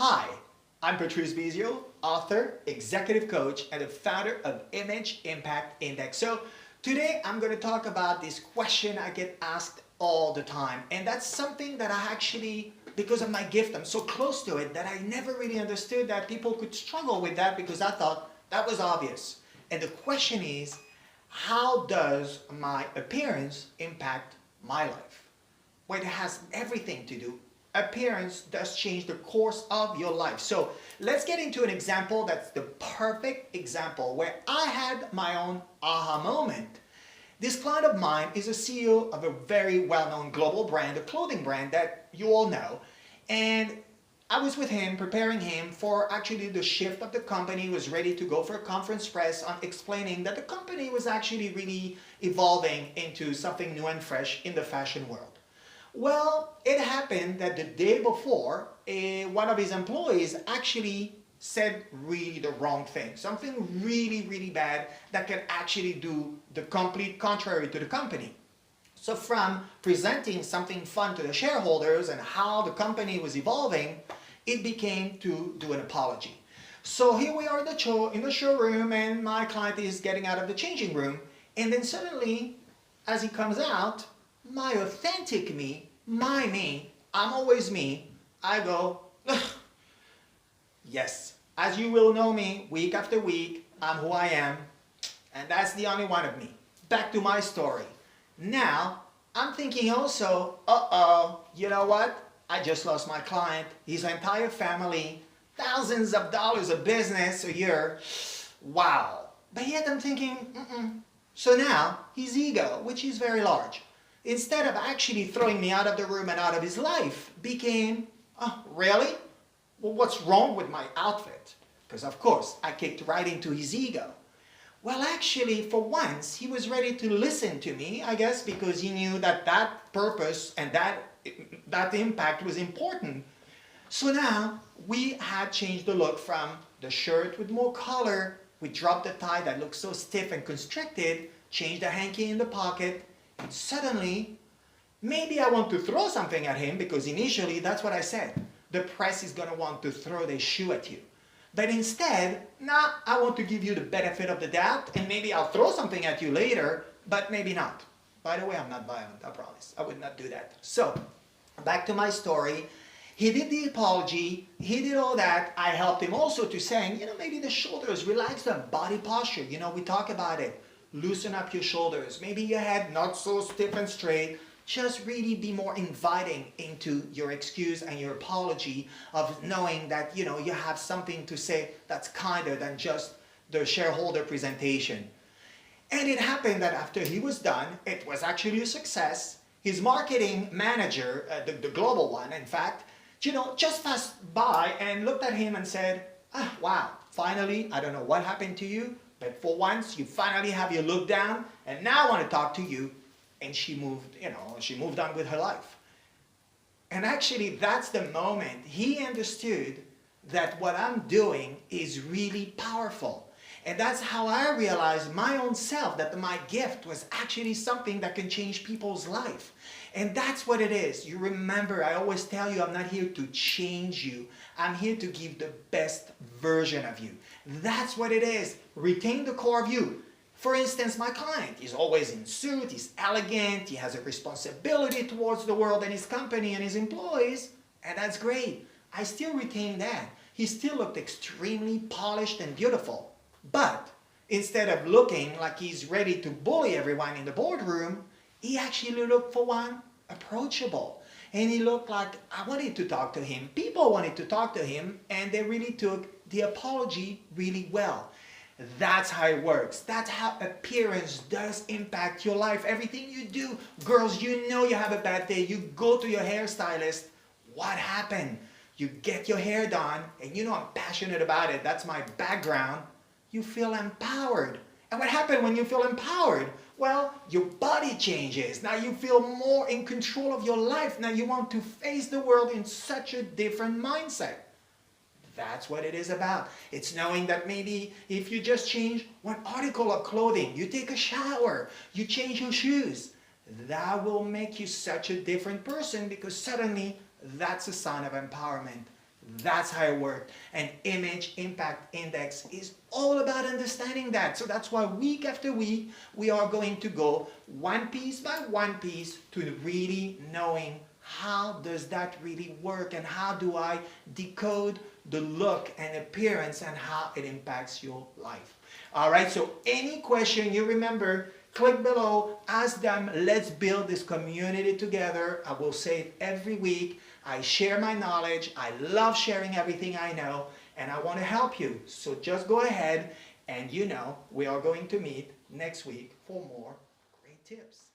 Hi, I'm Patrice Bizio, author, executive coach, and the founder of Image Impact Index. So today I'm going to talk about this question I get asked all the time. And that's something that I actually, because of my gift, I'm so close to it that I never really understood that people could struggle with that because I thought that was obvious. And the question is, how does my appearance impact my life? Well, it has everything to do. Appearance does change the course of your life. So let's get into an example that's the perfect example where I had my own aha moment. This client of mine is a CEO of a very well-known global brand, a clothing brand that you all know. And I was with him, preparing him for actually the shift of the company. He was ready to go for a conference press on explaining that the company was actually really evolving into something new and fresh in the fashion world. Well, it happened that the day before, one of his employees actually said really the wrong thing, something really, really bad that can actually do the complete contrary to the company. So from presenting something fun to the shareholders and how the company was evolving, it became to do an apology. So here we are in the showroom, and my client is getting out of the changing room, and then suddenly, as he comes out, my authentic me, my me, I'm always me, I go, ugh. Yes, as you will know me week after week, I'm who I am, and that's the only one of me. Back to my story. Now, I'm thinking also, you know what? I just lost my client, his entire family, thousands of dollars of business a year. Wow. But yet I'm thinking, So now, his ego, which is very large, instead of actually throwing me out of the room and out of his life, became, oh, really? Well, what's wrong with my outfit? Because of course, I kicked right into his ego. Well, actually, for once, he was ready to listen to me, I guess, because he knew that that purpose and that impact was important. So now, we had changed the look from the shirt with more color, we dropped the tie that looked so stiff and constricted, changed the hanky in the pocket, and suddenly, maybe I want to throw something at him because initially that's what I said. The press is going to want to throw their shoe at you. But instead, I want to give you the benefit of the doubt and maybe I'll throw something at you later, but maybe not. By the way, I'm not violent, I promise. I would not do that. So, back to my story. He did the apology, he did all that. I helped him also to saying, maybe the shoulders, relax the body posture. We talk about it. Loosen up your shoulders. Maybe your head not so stiff and straight. Just really be more inviting into your excuse and your apology of knowing that, you have something to say that's kinder than just the shareholder presentation. And it happened that after he was done, it was actually a success. His marketing manager, the global one, in fact, just passed by and looked at him and said, wow, finally, I don't know what happened to you, but for once, you finally have your look down, and now I want to talk to you. And she moved on with her life. And actually, that's the moment he understood that what I'm doing is really powerful. And that's how I realized my own self, that my gift was actually something that can change people's life. And that's what it is. You remember, I always tell you, I'm not here to change you. I'm here to give the best version of you. That's what it is. Retain the core of you. For instance, my client is always in suit, he's elegant, he has a responsibility towards the world and his company and his employees, and that's great. I still retain that. He still looked extremely polished and beautiful. But instead of looking like he's ready to bully everyone in the boardroom, he actually looked, for one, approachable. And he looked like I wanted to talk to him. People wanted to talk to him, and they really took the apology really well. That's how it works. That's how appearance does impact your life. Everything you do. Girls, you have a bad day. You go to your hairstylist. What happened? You get your hair done, and I'm passionate about it. That's my background. You feel empowered. And what happened when you feel empowered? Well, your body changes. Now you feel more in control of your life. Now you want to face the world in such a different mindset. That's what it is about. It's knowing that maybe if you just change one article of clothing, you take a shower, you change your shoes, that will make you such a different person because suddenly that's a sign of empowerment. That's how it works. And image impact index is all about understanding that. So that's why week after week, we are going to go one piece by one piece to really knowing how does that really work and how do I decode the look and appearance and how it impacts your life. All right, so any question you remember, click below, ask them. Let's build this community together. I will say it every week. I share my knowledge. I love sharing everything I know, and I want to help you. So just go ahead, and we are going to meet next week for more great tips.